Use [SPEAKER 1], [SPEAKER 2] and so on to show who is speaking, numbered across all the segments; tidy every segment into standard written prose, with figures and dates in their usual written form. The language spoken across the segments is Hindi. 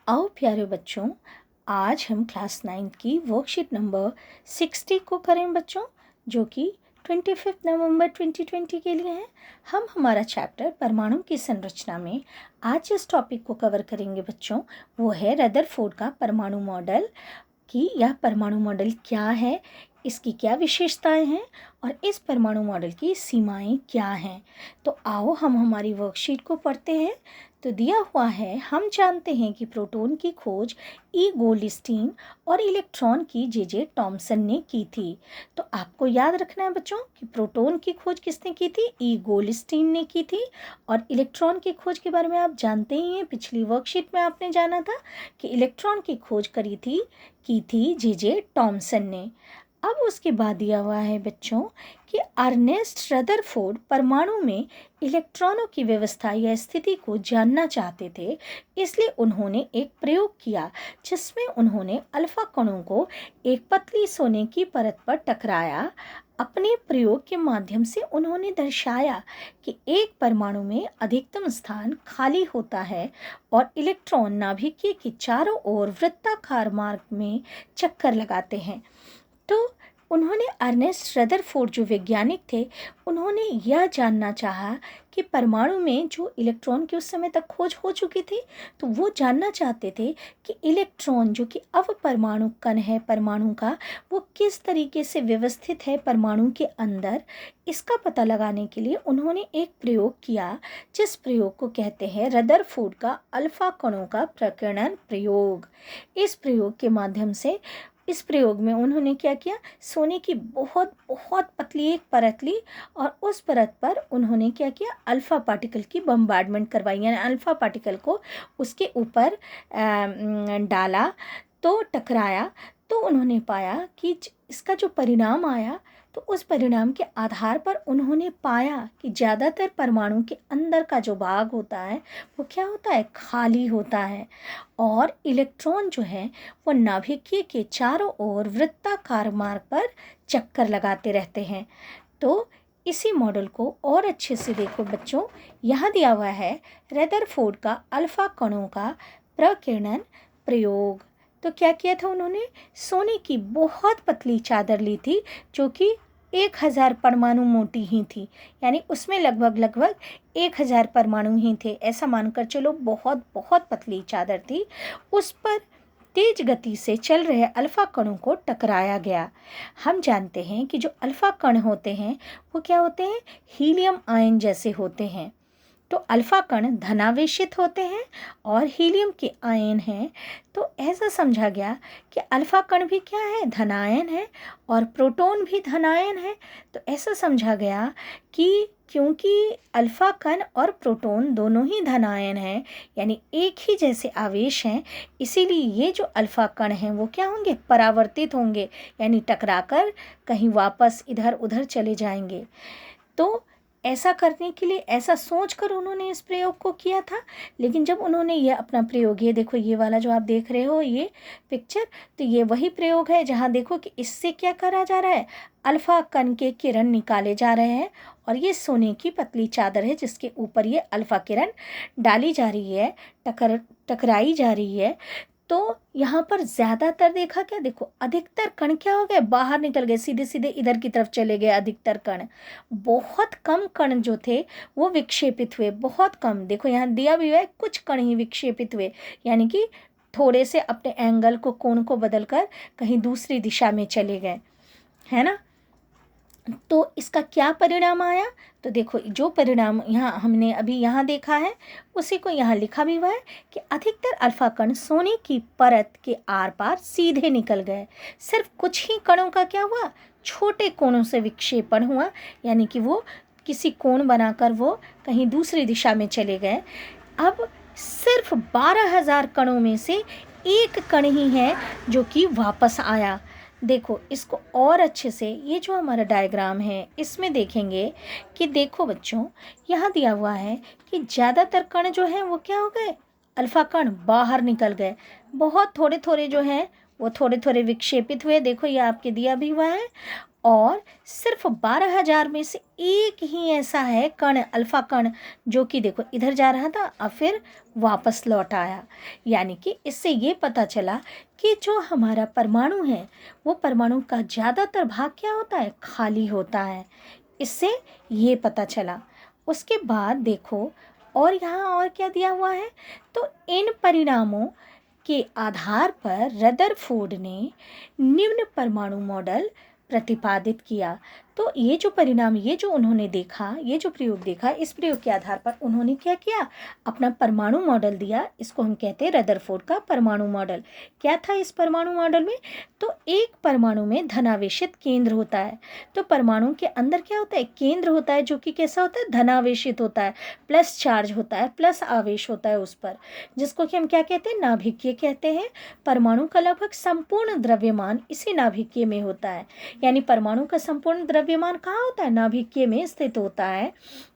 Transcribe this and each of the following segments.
[SPEAKER 1] आओ प्यारे बच्चों, आज हम क्लास 9 की वर्कशीट नंबर 60 को करें बच्चों, जो कि 25 नवंबर 2020 के लिए है। हम हमारा चैप्टर परमाणु की संरचना में आज जिस टॉपिक को कवर करेंगे बच्चों, वो है रदरफोर्ड का परमाणु मॉडल। कि यह परमाणु मॉडल क्या है, इसकी क्या विशेषताएं हैं और इस परमाणु मॉडल की सीमाएं क्या हैं। तो आओ हम हमारी वर्कशीट को पढ़ते हैं। तो दिया हुआ है, हम जानते हैं कि प्रोटॉन की खोज ई गोल्डस्टीन और इलेक्ट्रॉन की जे टॉमसन ने की थी। तो आपको याद रखना है बच्चों कि प्रोटॉन की खोज किसने की थी, ई गोल्डस्टीन ने की थी। और इलेक्ट्रॉन की खोज के बारे में आप जानते ही हैं, पिछली वर्कशीट में आपने जाना था कि इलेक्ट्रॉन की खोज की थी जे टॉमसन ने। अब उसके बाद दिया हुआ है बच्चों कि अर्नेस्ट रदरफोर्ड परमाणु में इलेक्ट्रॉनों की व्यवस्था या स्थिति को जानना चाहते थे, इसलिए उन्होंने एक प्रयोग किया जिसमें उन्होंने अल्फा कणों को एक पतली सोने की परत पर टकराया। अपने प्रयोग के माध्यम से उन्होंने दर्शाया कि एक परमाणु में अधिकतम स्थान खाली होता है और इलेक्ट्रॉन नाभिकीय के चारों ओर वृत्ताकार मार्ग में चक्कर लगाते हैं। तो उन्होंने अर्नेस्ट रदरफोर्ड जो वैज्ञानिक थे, उन्होंने यह जानना चाहा कि परमाणु में जो इलेक्ट्रॉन की उस समय तक खोज हो चुकी थी, तो वो जानना चाहते थे कि इलेक्ट्रॉन जो कि अपरमाणु कण है परमाणु का, वो किस तरीके से व्यवस्थित है परमाणु के अंदर। इसका पता लगाने के लिए उन्होंने एक प्रयोग किया, जिस प्रयोग को कहते हैं रदरफोर्ड का अल्फा कणों का प्रकीर्णन प्रयोग। इस प्रयोग के माध्यम से, इस प्रयोग में उन्होंने क्या किया, सोने की बहुत बहुत पतली एक परत ली और उस परत पर उन्होंने क्या किया, अल्फ़ा पार्टिकल की बम्बार्डमेंट करवाई, यानी अल्फ़ा पार्टिकल को उसके ऊपर डाला तो टकराया। तो उन्होंने पाया कि इसका जो परिणाम आया, तो उस परिणाम के आधार पर उन्होंने पाया कि ज़्यादातर परमाणु के अंदर का जो भाग होता है वो क्या होता है, खाली होता है और इलेक्ट्रॉन जो है वो नाभिकीय के चारों ओर वृत्ताकार मार्ग पर चक्कर लगाते रहते हैं। तो इसी मॉडल को और अच्छे से देखो बच्चों, यहाँ दिया हुआ है रदरफोर्ड का अल्फा कणों का प्रकीर्णन प्रयोग। तो क्या किया था उन्होंने, सोने की बहुत पतली चादर ली थी जो कि 1000 परमाणु मोटी ही थी, यानी उसमें लगभग 1000 परमाणु ही थे, ऐसा मानकर चलो, बहुत बहुत पतली चादर थी। उस पर तेज गति से चल रहे अल्फा कणों को टकराया गया। हम जानते हैं कि जो अल्फा कण होते हैं वो क्या होते हैं, हीलियम आयन जैसे होते हैं। तो अल्फा कण धनावेशित होते हैं और हीलियम के आयन हैं। तो ऐसा समझा गया कि अल्फा कण भी क्या है, धनायन है और प्रोटॉन भी धनायन है। तो ऐसा समझा गया कि क्योंकि अल्फा कण और प्रोटॉन दोनों ही धनायन हैं, यानी एक ही जैसे आवेश हैं, इसीलिए ये जो अल्फा कण हैं वो क्या होंगे, परावर्तित होंगे, यानी टकराकर कहीं वापस इधर उधर चले जाएंगे। तो ऐसा करने के लिए, ऐसा सोचकर उन्होंने इस प्रयोग को किया था। लेकिन जब उन्होंने ये अपना प्रयोग, ये देखो ये वाला जो आप देख रहे हो ये पिक्चर, तो ये वही प्रयोग है जहाँ देखो कि इससे क्या करा जा रहा है, अल्फा कण के किरण निकाले जा रहे हैं और ये सोने की पतली चादर है जिसके ऊपर ये अल्फा किरण डाली जा रही है, टकराई जा रही है। तो यहाँ पर ज़्यादातर देखा क्या, देखो अधिकतर कण क्या हो गए, बाहर निकल गए, सीधे सीधे इधर की तरफ चले गए अधिकतर कण। बहुत कम कण जो थे वो विक्षेपित हुए, बहुत कम। देखो यहाँ दिया भी हुआ है, कुछ कण ही विक्षेपित हुए, यानी कि थोड़े से अपने एंगल को, कोण को बदलकर कहीं दूसरी दिशा में चले गए, है ना। तो इसका क्या परिणाम आया, तो देखो जो परिणाम यहाँ हमने अभी यहाँ देखा है उसी को यहाँ लिखा भी हुआ है कि अधिकतर अल्फा कण सोने की परत के आर पार सीधे निकल गए। सिर्फ कुछ ही कणों का क्या हुआ, छोटे कोणों से विक्षेपण हुआ, यानी कि वो किसी कोण बनाकर वो कहीं दूसरी दिशा में चले गए। अब सिर्फ 12,000 कणों में से एक कण ही है जो कि वापस आया। देखो इसको और अच्छे से, ये जो हमारा डायग्राम है इसमें देखेंगे कि देखो बच्चों, यहाँ दिया हुआ है कि ज़्यादातर कण जो हैं वो क्या हो गए, अल्फा कण बाहर निकल गए। बहुत थोड़े थोड़े जो हैं वो थोड़े थोड़े विक्षेपित हुए, देखो ये आपके दिया भी हुआ है। और सिर्फ 12,000 में से एक ही ऐसा है कण, अल्फा कण, जो कि देखो इधर जा रहा था और फिर वापस लौट आया। यानी कि इससे ये पता चला कि जो हमारा परमाणु है वो परमाणु का ज़्यादातर भाग क्या होता है, खाली होता है। इससे ये पता चला। उसके बाद देखो और यहाँ और क्या दिया हुआ है, तो इन परिणामों के आधार पर रदरफोर्ड ने निम्न परमाणु मॉडल प्रतिपादित किया। तो ये जो परिणाम, ये जो उन्होंने देखा, ये जो प्रयोग देखा, इस प्रयोग के आधार पर उन्होंने क्या किया, अपना परमाणु मॉडल दिया। इसको हम कहते हैं रदरफोर्ड का परमाणु मॉडल। क्या था इस परमाणु मॉडल में, तो एक परमाणु में धनावेशित केंद्र होता है। तो परमाणु के अंदर क्या होता है, केंद्र होता है, जो कि कैसा होता है, धनावेशित होता है, प्लस चार्ज होता है, प्लस आवेश होता है उस पर, जिसको कि हम क्या कहते हैं, नाभिकीय कहते हैं। परमाणु का लगभग संपूर्ण द्रव्यमान इसी नाभिकीय में होता है। यानी परमाणु का संपूर्ण द्रव्यमान कहाँ होता है, नाभिकीय में स्थित होता है,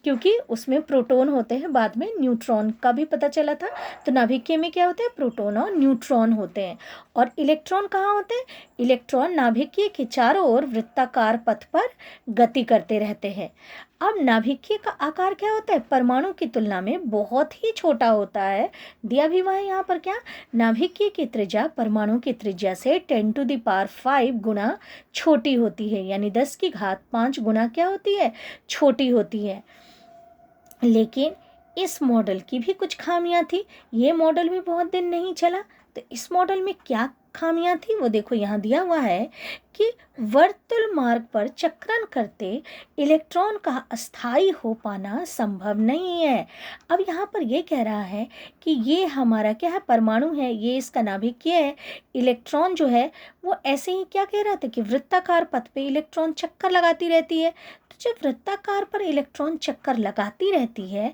[SPEAKER 1] क्योंकि उसमें प्रोटॉन होते हैं, बाद में न्यूट्रॉन का भी पता चला था। तो नाभिकीय में क्या होते हैं, प्रोटॉन और न्यूट्रॉन होते हैं। और इलेक्ट्रॉन कहाँ होते हैं, इलेक्ट्रॉन नाभिकीय के चारों ओर वृत्ताकार पथ पर गति करते रहते हैं। अब नाभिकीय का आकार क्या होता है, परमाणु की तुलना में बहुत ही छोटा होता है। दिया भी वह यहाँ पर क्या, नाभिकीय की त्रिज्या परमाणु की त्रिज्या से 10⁵ गुना छोटी होती है, यानी 10⁵ गुना क्या होती है, छोटी होती है। लेकिन इस मॉडल की भी कुछ खामियां थी। ये मॉडल भी बहुत दिन नहीं चला। तो इस मॉडल में क्या खामियां थी वो देखो यहाँ दिया हुआ है कि वर्तुल मार्ग पर चक्रण करते इलेक्ट्रॉन का अस्थायी हो पाना संभव नहीं है। अब यहाँ पर ये कह रहा है कि ये हमारा क्या है, परमाणु है, ये इसका नाभिकीय है। इलेक्ट्रॉन जो है वो ऐसे ही क्या कह रहा था कि वृत्ताकार पथ पे इलेक्ट्रॉन चक्कर लगाती रहती है। तो जब वृत्ताकार पर इलेक्ट्रॉन चक्कर लगाती रहती है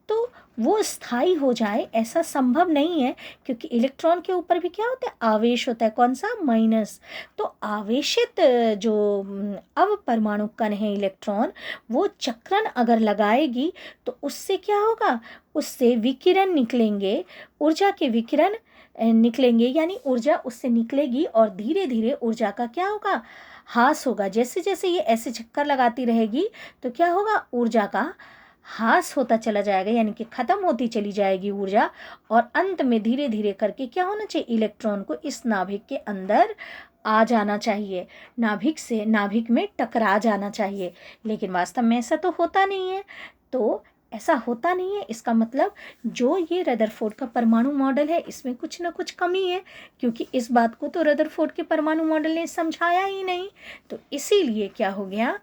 [SPEAKER 1] तो वो स्थायी हो जाए ऐसा संभव नहीं है, क्योंकि इलेक्ट्रॉन के ऊपर भी क्या होता है, आवेश होता है। कौन सा, माइनस। तो आवेशित जो अब परमाणु कण है इलेक्ट्रॉन, वो चक्रण अगर लगाएगी तो उससे क्या होगा, उससे विकिरण निकलेंगे, ऊर्जा के विकिरण निकलेंगे, यानी ऊर्जा उससे निकलेगी और धीरे धीरे ऊर्जा का क्या होगा, ह्रास होगा। जैसे जैसे ये ऐसे चक्कर लगाती रहेगी तो क्या होगा, ऊर्जा का ह्रास होता चला जाएगा, यानी कि खत्म होती चली जाएगी ऊर्जा। और अंत में धीरे धीरे करके क्या होना चाहिए, इलेक्ट्रॉन को इस नाभिक के अंदर आ जाना चाहिए, नाभिक से नाभिक में टकरा जाना चाहिए। लेकिन वास्तव में ऐसा तो होता नहीं है। तो ऐसा होता नहीं है, इसका मतलब जो ये रदरफोर्ड का परमाणु मॉडल है इसमें कुछ ना कुछ कमी है, क्योंकि इस बात को तो रदरफोर्ड के परमाणु मॉडल ने समझाया ही नहीं। तो इसीलिए क्या हो गया,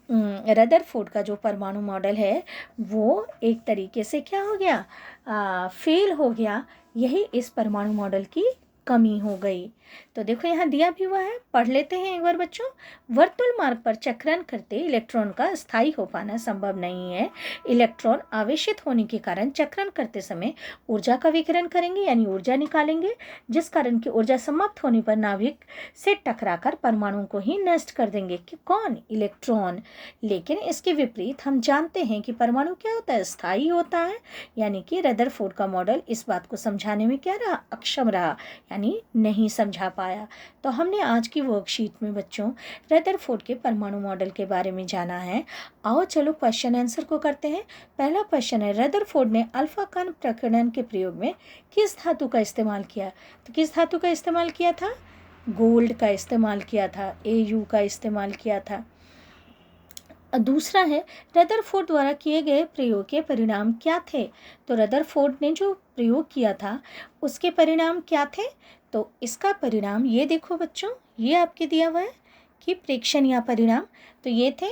[SPEAKER 1] रदरफोर्ड का जो परमाणु मॉडल है वो एक तरीके से क्या हो गया, फेल हो गया। यही इस परमाणु मॉडल की कमी हो गई। तो देखो यहाँ दिया भी हुआ है, पढ़ लेते हैं एक बार बच्चों। वर्तुल मार्ग पर चक्रण करते इलेक्ट्रॉन का स्थायी हो पाना संभव नहीं है। इलेक्ट्रॉन आवेशित होने के कारण चक्रण करते समय ऊर्जा का विकिरण करेंगे, यानी ऊर्जा निकालेंगे, जिस कारण की ऊर्जा समाप्त होने पर नाभिक से टकराकर परमाणु को ही नष्ट कर देंगे। कि कौन, इलेक्ट्रॉन। लेकिन इसके विपरीत हम जानते हैं कि परमाणु क्या होता है, स्थायी होता है। यानी कि रदरफोर्ड का मॉडल इस बात को समझाने में क्या रहा, अक्षम रहा, यानी नहीं समझा पाया। तो हमने आज की वर्कशीट में बच्चों रदरफोर्ड के परमाणु मॉडल के बारे में जाना है। आओ चलो क्वेश्चन आंसर को करते हैं। पहला क्वेश्चन है, रदरफोर्ड ने अल्फा कण प्रकीर्णन के प्रयोग में किस धातु का इस्तेमाल किया। तो किस धातु का इस्तेमाल किया था, गोल्ड का इस्तेमाल किया था, Au का इस्तेमाल किया था। दूसरा है, रदरफोर्ड द्वारा किए गए प्रयोग के परिणाम क्या थे। तो रदरफोर्ड ने जो प्रयोग किया था उसके परिणाम क्या थे। तो इसका परिणाम ये देखो बच्चों, ये आपके दिया हुआ है कि प्रेक्षण या परिणाम, तो ये थे।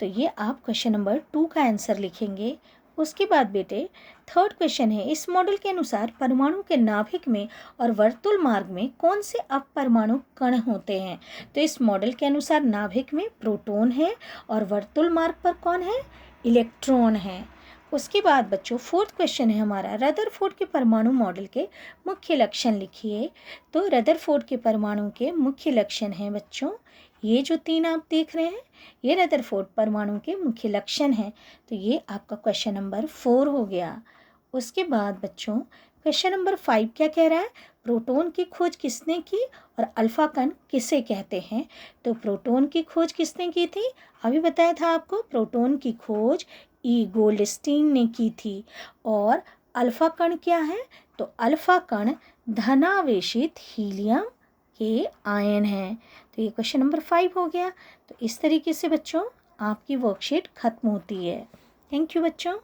[SPEAKER 1] तो ये आप क्वेश्चन नंबर 2 का आंसर लिखेंगे। उसके बाद बेटे थर्ड क्वेश्चन है, इस मॉडल के अनुसार परमाणु के नाभिक में और वर्तुल मार्ग में कौन से अपरमाणु कण होते हैं। तो इस मॉडल के अनुसार नाभिक में प्रोटॉन है और वर्तुल मार्ग पर कौन है, इलेक्ट्रॉन है। उसके बाद बच्चों फोर्थ क्वेश्चन है हमारा, रदरफोर्ड के परमाणु मॉडल के मुख्य लक्षण लिखिए। तो रदरफोर्ड के परमाणु के मुख्य लक्षण हैं बच्चों, ये जो 3 आप देख रहे हैं, ये रदरफोर्ड परमाणु के मुख्य लक्षण हैं। तो ये आपका क्वेश्चन नंबर 4 हो गया। उसके बाद बच्चों क्वेश्चन नंबर 5 क्या कह रहा है, प्रोटॉन की खोज किसने की और अल्फा कण किसे कहते हैं? तो प्रोटॉन की खोज किसने की थी? अभी बताया था आपको, प्रोटॉन की खोज ई गोल्डस्टीन ने की थी। और अल्फा कण क्या है? तो अल्फा कण धनावेशित हीलियम के आयन हैं। तो ये क्वेश्चन नंबर 5 हो गया। तो इस तरीके से बच्चों आपकी वर्कशीट खत्म होती है। थैंक यू बच्चों।